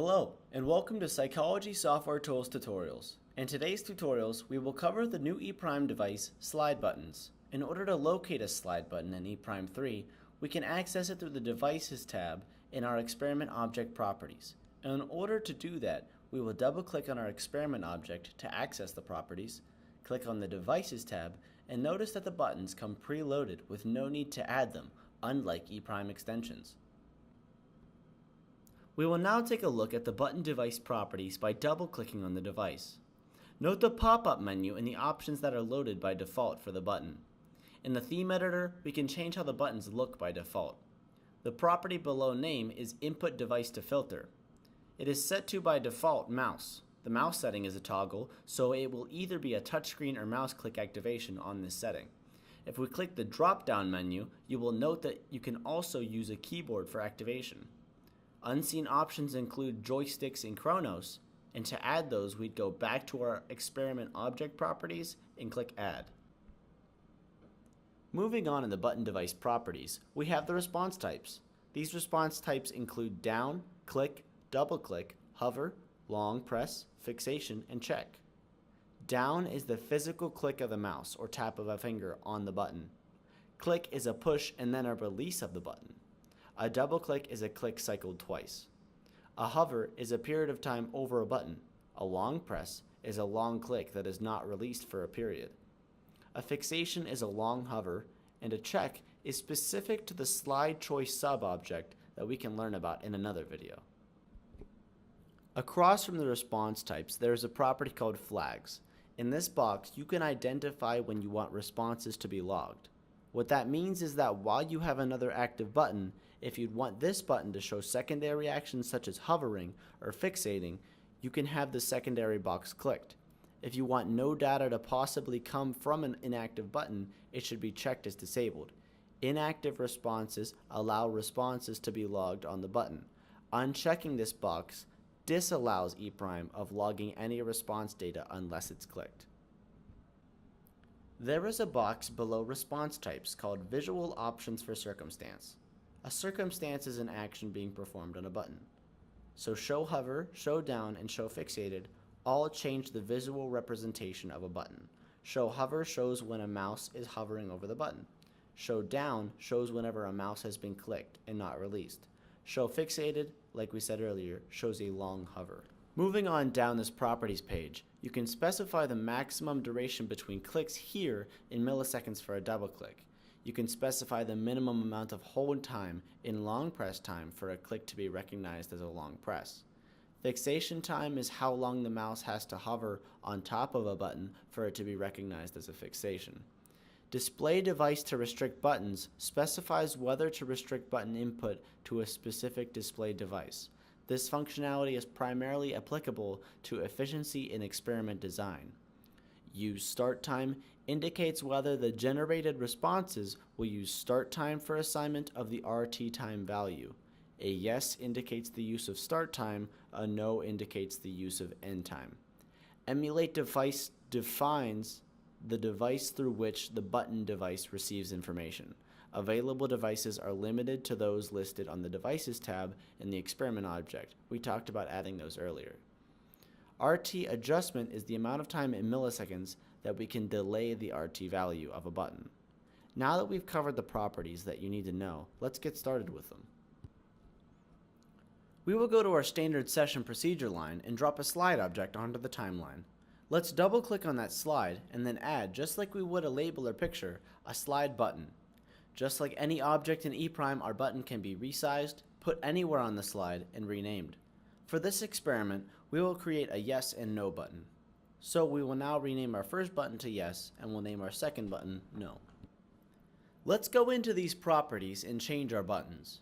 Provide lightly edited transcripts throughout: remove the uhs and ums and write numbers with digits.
Hello, and welcome to Psychology Software Tools Tutorials. In today's tutorials, we will cover the new ePrime device, SlideButtons. In order to locate a slide button in ePrime 3, we can access it through the Devices tab in our experiment object properties. And in order to do that, we will double-click on our experiment object to access the properties, click on the Devices tab, and notice that the buttons come preloaded with no need to add them, unlike ePrime extensions. We will now take a look at the button device properties by double-clicking on the device. Note the pop-up menu and the options that are loaded by default for the button. In the theme editor, we can change how the buttons look by default. The property below name is input device to filter. It is set to by default mouse. The mouse setting is a toggle, so it will either be a touchscreen or mouse click activation on this setting. If we click the drop-down menu, you will note that you can also use a keyboard for activation. Unseen options include joysticks and Chronos, and to add those, we'd go back to our experiment object properties and click Add. Moving on in the button device properties, we have the response types. These response types include down, click, double click, hover, long press, fixation, and check. Down is the physical click of the mouse or tap of a finger on the button. Click is a push and then a release of the button. A double click is a click cycled twice. A hover is a period of time over a button. A long press is a long click that is not released for a period. A fixation is a long hover, and a check is specific to the slide choice sub-object that we can learn about in another video. Across from the response types, there is a property called flags. In this box, you can identify when you want responses to be logged. What that means is that while you have another active button, if you'd want this button to show secondary actions such as hovering or fixating, you can have the secondary box clicked. If you want no data to possibly come from an inactive button, it should be checked as disabled. Inactive responses allow responses to be logged on the button. Unchecking this box disallows ePrime of logging any response data unless it's clicked. There is a box below response types called Visual Options for Circumstance. A circumstance is an action being performed on a button. So show hover, show down, and show fixated all change the visual representation of a button. Show hover shows when a mouse is hovering over the button. Show down shows whenever a mouse has been clicked and not released. Show fixated, like we said earlier, shows a long hover. Moving on down this properties page, you can specify the maximum duration between clicks here in milliseconds for a double click. You can specify the minimum amount of hold time in long press time for a click to be recognized as a long press. Fixation time is how long the mouse has to hover on top of a button for it to be recognized as a fixation. Display device to restrict buttons specifies whether to restrict button input to a specific display device. This functionality is primarily applicable to efficiency in experiment design. Use start time indicates whether the generated responses will use start time for assignment of the RT time value. A yes indicates the use of start time, a no indicates the use of end time. Emulate device defines the device through which the button device receives information. Available devices are limited to those listed on the Devices tab in the experiment object. We talked about adding those earlier. RT adjustment is the amount of time in milliseconds that we can delay the RT value of a button. Now that we've covered the properties that you need to know, let's get started with them. We will go to our standard session procedure line and drop a slide object onto the timeline. Let's double click on that slide and then add, just like we would a label or picture, a slide button. Just like any object in ePrime, our button can be resized, put anywhere on the slide, and renamed. For this experiment, we will create a yes and no button. So we will now rename our first button to yes, and we'll name our second button no. Let's go into these properties and change our buttons.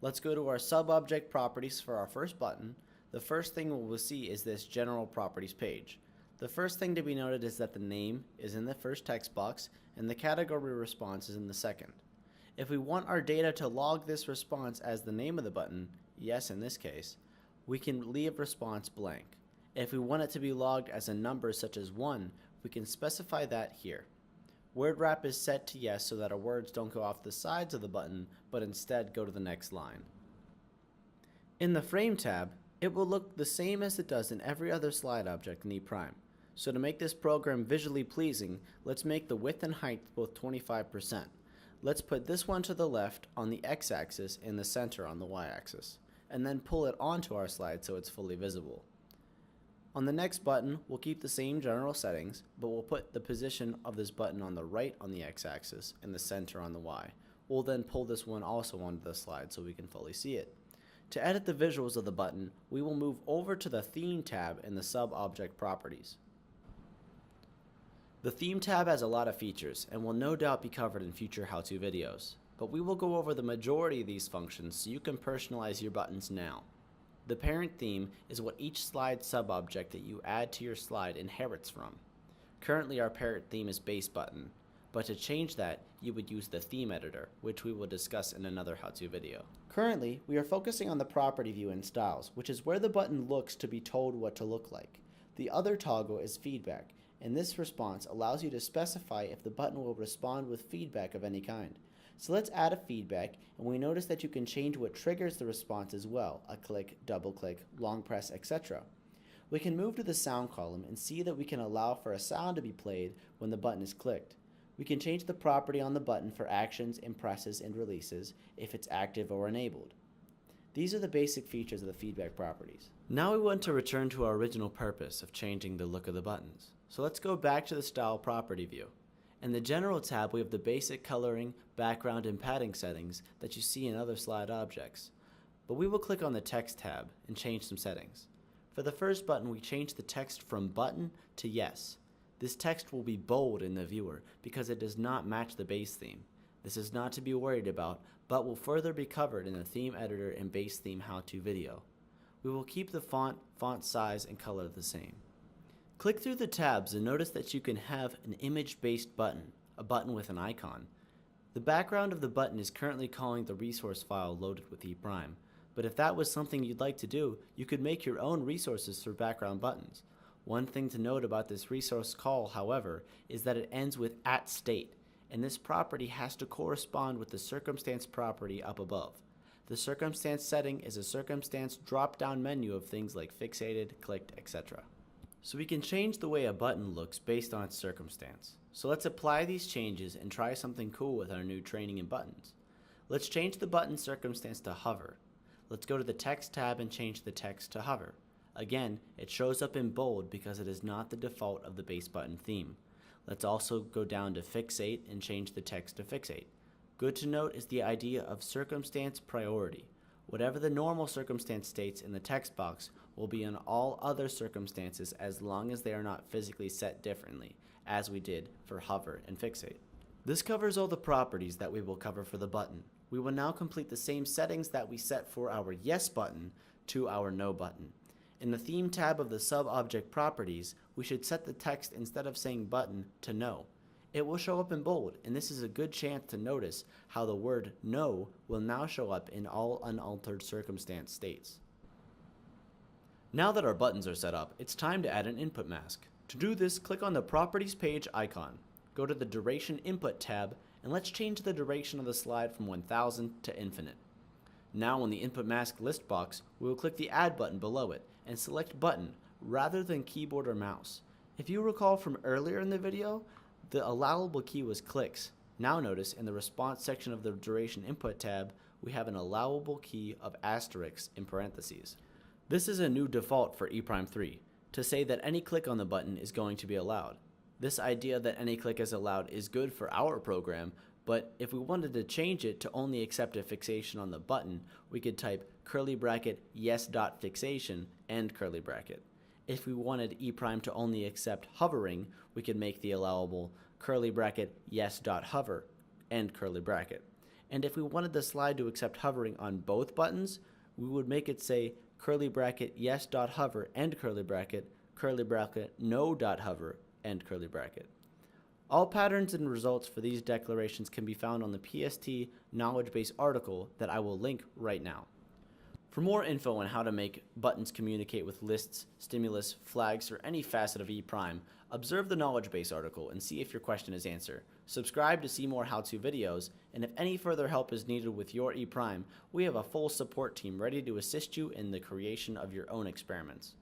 Let's go to our sub-object properties for our first button. The first thing we will see is this general properties page. The first thing to be noted is that the name is in the first text box and the category response is in the second. If we want our data to log this response as the name of the button, yes in this case, we can leave response blank. If we want it to be logged as a number such as 1, we can specify that here. Word wrap is set to yes so that our words don't go off the sides of the button, but instead go to the next line. In the Frame tab, It will look the same as it does in every other slide object in E'. So to make this program visually pleasing, let's make the width and height both 25%. Let's put this one to the left on the x-axis and the center on the y-axis, and then pull it onto our slide so it's fully visible. On the next button, we'll keep the same general settings, but we'll put the position of this button on the right on the x-axis and the center on the y. We'll then pull this one also onto the slide so we can fully see it. To edit the visuals of the button, we will move over to the Theme tab in the Sub-Object Properties. The Theme tab has a lot of features and will no doubt be covered in future how-to videos, but we will go over the majority of these functions so you can personalize your buttons now. The parent theme is what each slide sub-object that you add to your slide inherits from. Currently our parent theme is Base Button, but to change that, you would use the theme editor, which we will discuss in another how-to video. Currently, we are focusing on the property view in Styles, which is where the button looks to be told what to look like. The other toggle is Feedback, and this response allows you to specify if the button will respond with feedback of any kind. So let's add a feedback, and we notice that you can change what triggers the response as well, a click, double click, long press, etc. We can move to the sound column and see that we can allow for a sound to be played when the button is clicked. We can change the property on the button for actions, impresses, and releases if it's active or enabled. These are the basic features of the feedback properties. Now we want to return to our original purpose of changing the look of the buttons. So let's go back to the Style Property view. In the General tab, we have the basic coloring, background, and padding settings that you see in other slide objects. But we will click on the Text tab and change some settings. For the first button, we change the text from Button to Yes. This text will be bold in the viewer because it does not match the base theme. This is not to be worried about, but will further be covered in the Theme Editor and Base Theme How-To video. We will keep the font size, and color the same. Click through the tabs and notice that you can have an image-based button, a button with an icon. The background of the button is currently calling the resource file loaded with E', but if that was something you'd like to do, you could make your own resources for background buttons. One thing to note about this resource call, however, is that it ends with @state, and this property has to correspond with the circumstance property up above. The circumstance setting is a circumstance drop-down menu of things like fixated, clicked, etc. So we can change the way a button looks based on its circumstance. So let's apply these changes and try something cool with our new training in buttons. Let's change the button circumstance to hover. Let's go to the Text tab and change the text to hover. Again, it shows up in bold because it is not the default of the base button theme. Let's also go down to Fixate and change the text to Fixate. Good to note is the idea of circumstance priority. Whatever the normal circumstance states in the text box will be in all other circumstances as long as they are not physically set differently, as we did for hover and fixate. This covers all the properties that we will cover for the button. We will now complete the same settings that we set for our Yes button to our No button. In the Theme tab of the Sub-Object Properties, we should set the text instead of saying button to No. It will show up in bold, and this is a good chance to notice how the word No will now show up in all unaltered circumstance states. Now that our buttons are set up, it's time to add an input mask. To do this, click on the Properties page icon. Go to the Duration Input tab, and let's change the duration of the slide from 1000 to infinite. Now in the Input Mask list box, we will click the Add button below it and select Button rather than keyboard or mouse. If you recall from earlier in the video, the allowable key was clicks. Now notice in the Response section of the Duration Input tab, we have an allowable key of asterisk in parentheses. This is a new default for E'3, to say that any click on the button is going to be allowed. This idea that any click is allowed is good for our program, but if we wanted to change it to only accept a fixation on the button, we could type curly bracket yes.fixation end curly bracket. If we wanted E' to only accept hovering, we could make the allowable curly bracket yes.hover end curly bracket. And if we wanted the slide to accept hovering on both buttons, we would make it say curly bracket yes.hover end curly bracket no.hover end curly bracket. All patterns and results for these declarations can be found on the PST knowledge base article that I will link right now. For more info on how to make buttons communicate with lists, stimulus, flags, or any facet of E', observe the knowledge base article and see if your question is answered. Subscribe to see more how-to videos, and if any further help is needed with your ePrime, we have a full support team ready to assist you in the creation of your own experiments.